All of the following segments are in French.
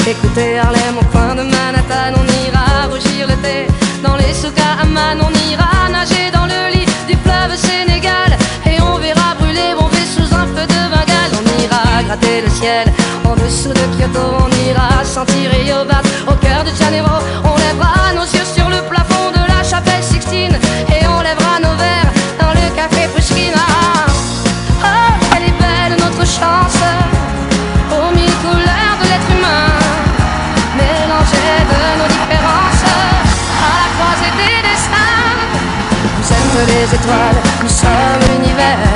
Écoutez Harlem au coin de Manhattan, on ira rougir le thé. Dans les souks à Amman, on ira nager dans le lit du fleuve Sénégal. Et on verra brûler bomber sous un feu de Bengale. On ira gratter le ciel en dessous de Kyoto. On ira sentir Rio Bat au cœur de Janeiro. On lèvera nos yeux sur le plafond de la chapelle Sixtine. Et on lèvera nos verres dans le café Pushkin. Oh, elle est belle notre chance, aux mille couleurs de l'être humain, mélangées de nos différences, à la croisée des destins. Vous êtes les étoiles, nous sommes l'univers.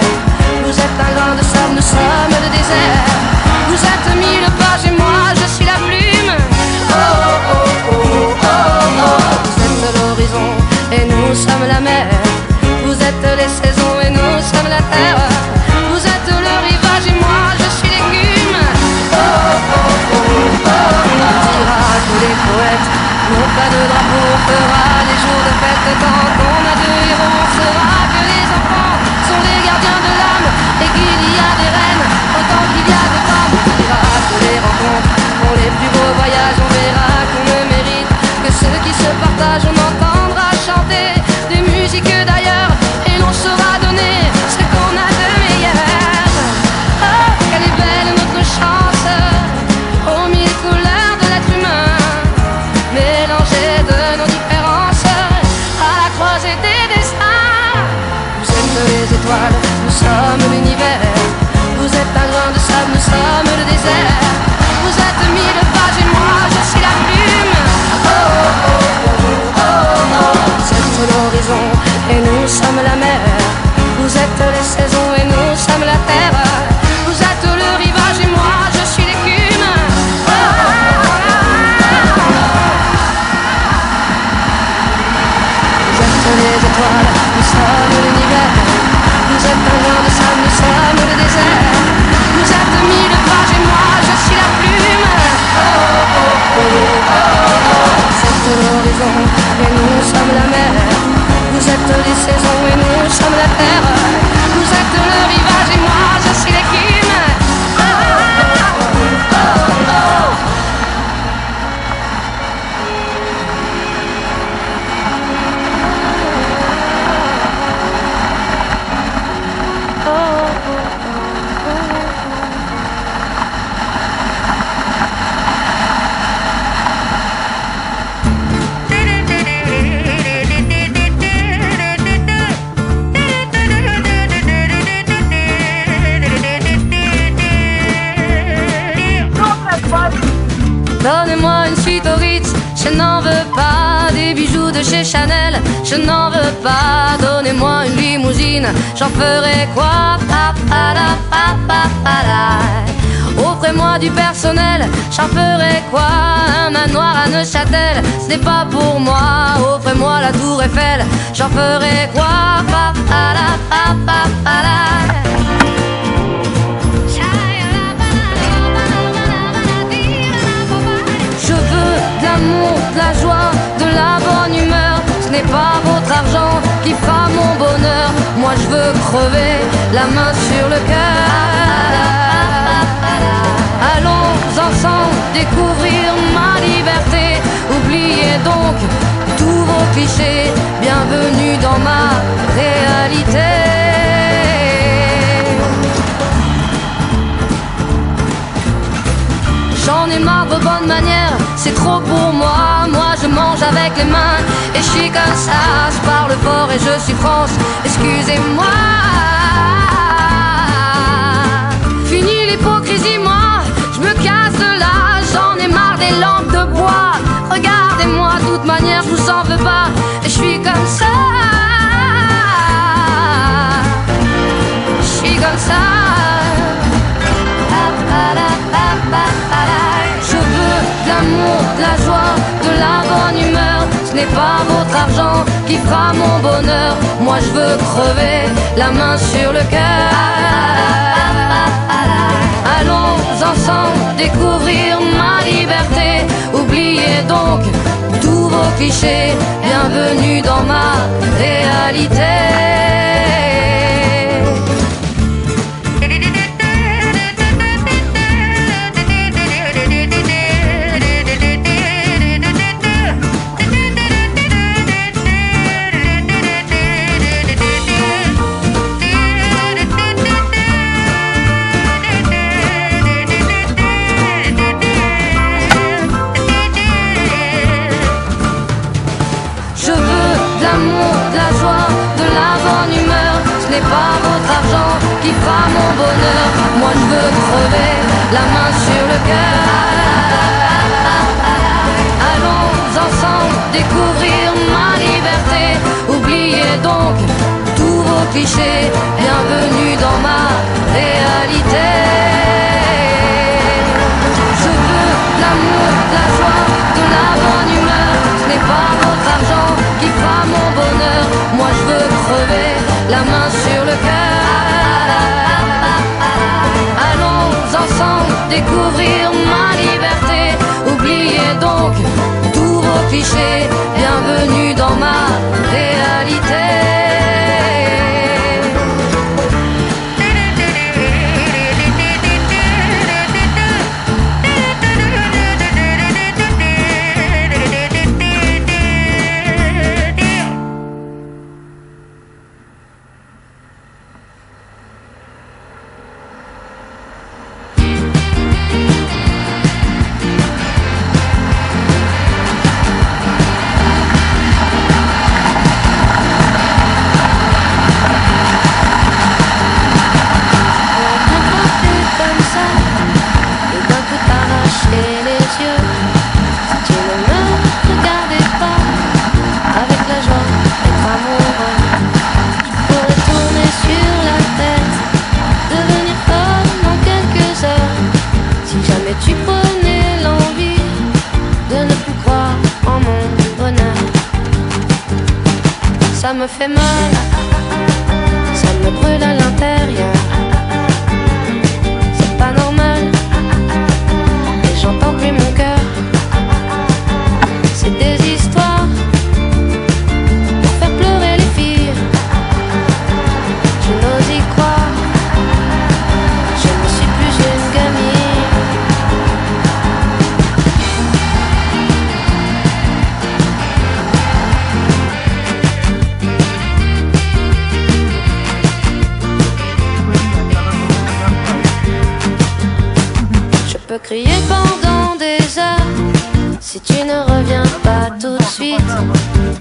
Vous êtes un grain de sable, nous sommes le désert. Vous êtes mille pages et moi je suis la plume. Oh oh oh oh oh oh. Vous êtes l'horizon et nous sommes la mer. Vous êtes les saisons et nous sommes la terre. Vous êtes le rivage et moi je suis l'écume. Oh oh oh oh oh. On dira à tous les poètes, non pas de drapeau, on fera des jours de fête. Tant qu'on a deux héros, on saura que les enfants sont les gardiens de l'âme et qu'il y a des reines autant qu'il y a de femmes. On dira que les rencontres font les plus beaux voyages. On verra qu'on ne mérite que ceux qui se partagent. On entendra chanter des musiques d'ailleurs et l'on saura donner ce qu'on a de meilleur. Oh, quelle est belle notre chance, aux mille couleurs de l'être humain, mélangées de nos différences, à la croisée des destins. Vous êtes les étoiles, nous sommes l'univers. Vous êtes un grain de sable, nous sommes le désert. Vous êtes mille pages et moi je suis la plume. Oh oh oh oh oh. Vous êtes l'horizon et nous sommes la mer. Vous êtes les saisons et nous sommes la terre. Vous êtes le rivage et moi je suis l'écume. Oh, oh, oh, oh. Vous êtes les étoiles, nous sommes l'univers. Vous êtes un grain de sable, nous sommes le désert. Vous êtes mille pages et moi je suis la plume. Oh oh oh oh oh. Vous êtes l'horizon et nous sommes la mer. Vous êtes les saisons et nous sommes la terre. Vous êtes le rivage et moi je suis l'écume. Oh oh oh oh. Donnez-moi une suite au Ritz, je n'en veux pas. Des bijoux de chez Chanel, je n'en veux pas. Donnez-moi une limousine, j'en ferai quoi? Offrez-moi du personnel, j'en ferai quoi? Un manoir à Neuchâtel, ce n'est pas pour moi. Offrez-moi la tour Eiffel, j'en ferai quoi? Je veux de l'amour, de la joie, de la bonne humeur. Ce n'est pas votre argent qui fera mon bonheur. Moi je veux crever la main sur le cœur. Allons ensemble découvrir ma liberté. Oubliez donc tous vos clichés. Bienvenue dans ma réalité. J'en ai marre de vos bonnes manières, c'est trop pour moi. Moi je mange avec les mains et je suis comme ça. Je parle fort et je suis France, excusez-moi. Fini l'hypocrisie, moi je me casse de là. J'en ai marre des lampes de bois. Regardez-moi, de toute manière je vous en veux pas. Et je suis comme ça. Je suis comme ça. Je veux de l'amour, de la joie, de la bonne humeur. Ce n'est pas votre argent qui fera mon bonheur. Moi je veux crever la main sur le cœur. Allons ensemble découvrir ma liberté. Oubliez donc tous vos clichés. Bienvenue dans ma réalité. n'est pas votre argent qui fera mon bonheur. Moi je veux crever la main sur le cœur. Allons ensemble découvrir ma liberté. Oubliez donc tous vos clichés. Bienvenue dans ma réalité. Je veux l'amour, la joie, de la bonne humeur. Ce n'est pas votre argent qui fera mon bonheur. Moi je veux crever la main sur le cœur. Allons ensemble découvrir ma liberté. Oubliez donc tous vos clichés. Bienvenue dans ma réalité. Ça me fait mal, ça me brûle à l'intérieur. C'est pas normal, et j'entends plus mon cœur. C'est des histoires pour faire pleurer les filles. Je n'ose y croire, je ne suis plus une gamine. Je peux crier pendant des heures si tu ne reviens pas tout de suite.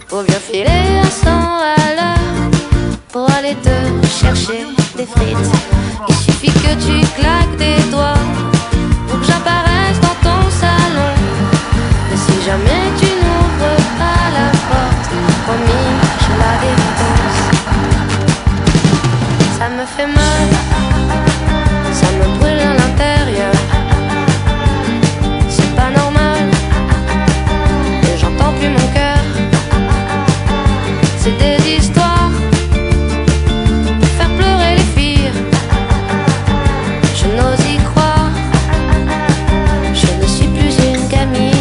Faut bien filer à 100 à l'heure pour aller te chercher des frites. Il suffit que tu claques des doigts pour que j'apparaisse dans ton salon. Mais si jamais tu n'ouvres pas la porte, promis, je la défonce. Ça me fait mal, ça me brûle à l'intérieur. Plus mon cœur, c'est des histoires pour faire pleurer les filles. Je n'ose y croire, je ne suis plus une gamine.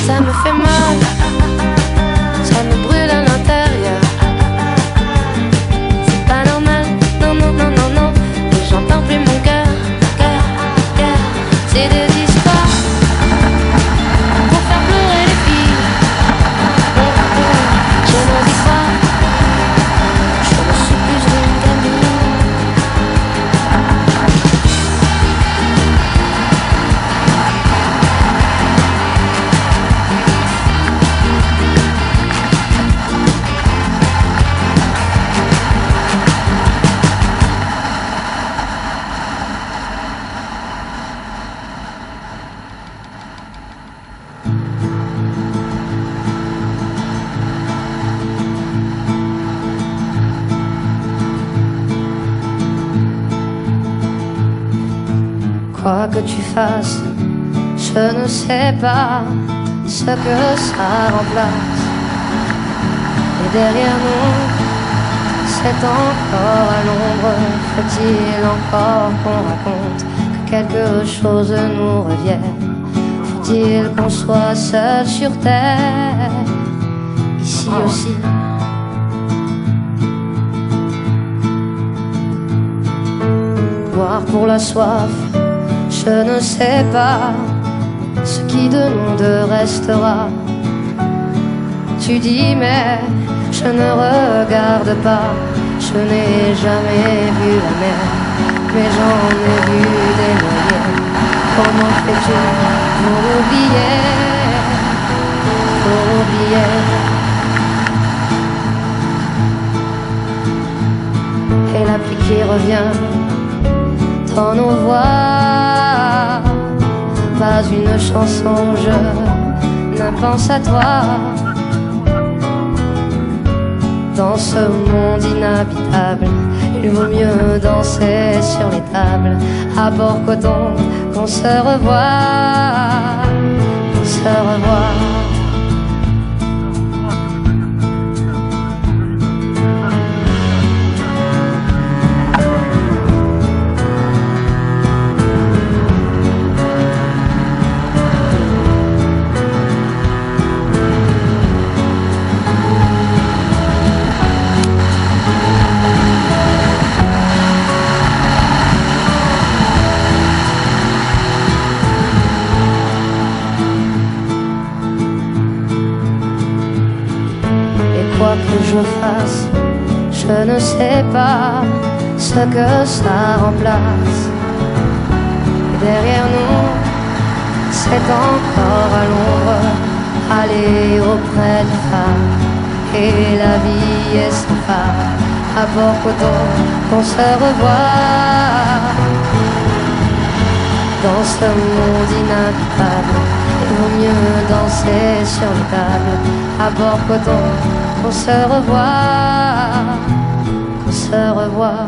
Ça me fait mal, ça me brûle à l'intérieur. C'est pas normal, non, non, non, non, non. Et j'entends plus mon cœur, cœur, cœur. C'est des histoires pour faire pleurer les filles. Je n'ose y croire, je ne suis plus une gamine. Quoi que tu fasses, je ne sais pas ce que ça remplace. Et derrière nous, c'est encore à l'ombre. Faut-il encore qu'on raconte que quelque chose nous revienne? Faut-il qu'on soit seul sur terre, ici aussi? Boire pour la soif, Je ne sais pas ce qui de nous deux restera. Tu dis mais je ne regarde pas. Je n'ai jamais vu la mer, mais j'en ai vu des noyés. Comment fais-tu pour oublier, pour oublier? Et la pluie qui revient dans nos voix, pas une chanson, je ne pense à toi. Dans ce monde inhabitable, il vaut mieux danser sur les tables. À bord coton, qu'on se revoit, qu'on se revoit. Quoi que je fasse, je ne sais pas ce que ça remplace. Et derrière nous, c'est encore à l'ombre, aller auprès du phare. Et la vie est sans phare, à bord coton, qu'on se revoit. Dans ce monde inhabitable, il vaut mieux danser sur les tables. À bord coton, qu'on se revoit, qu'on se revoit.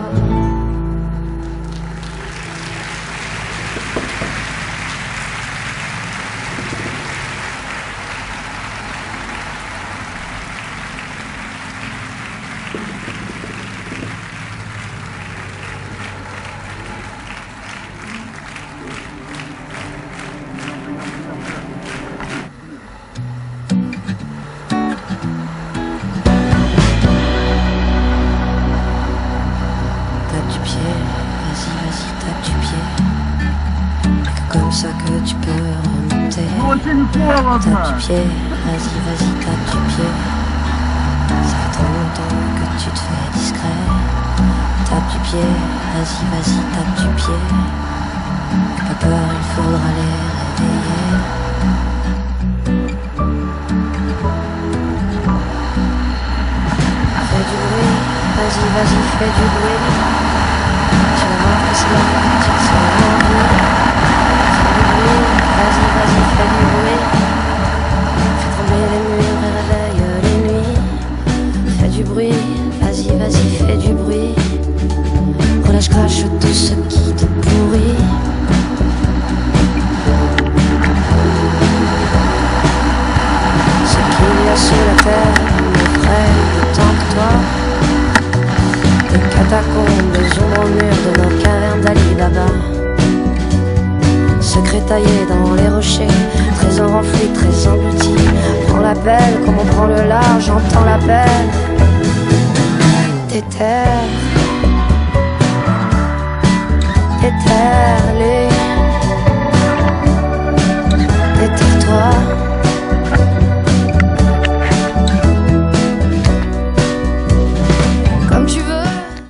Comme ça que tu peux remonter. Tape du pied, vas-y, vas-y, tape du pied. Ça fait trop longtemps que tu te fais discret. Tape du pied, vas-y, vas-y, tape du pied. Pas peur, il faudra les réveiller. Fais du bruit, vas-y, vas-y, fais du bruit. Tu vas voir que c'est la petite soirée. Vas-y, vas-y, fais du bruit. Fais trembler les murs et réveille les nuits. Fais du bruit, vas-y, vas-y, fais du bruit. Relâche, crache tout ce qui te pourrit. Ce qu'il y a sous la terre m'effraie autant que toi. Des catacombes, des ombres au mur de nos cavernes d'Ali Baba. Secret taillé dans les rochers, trésor enfoui, très englouti. Prends l'appel comme on prend le large, j'entends l'appel des terres, les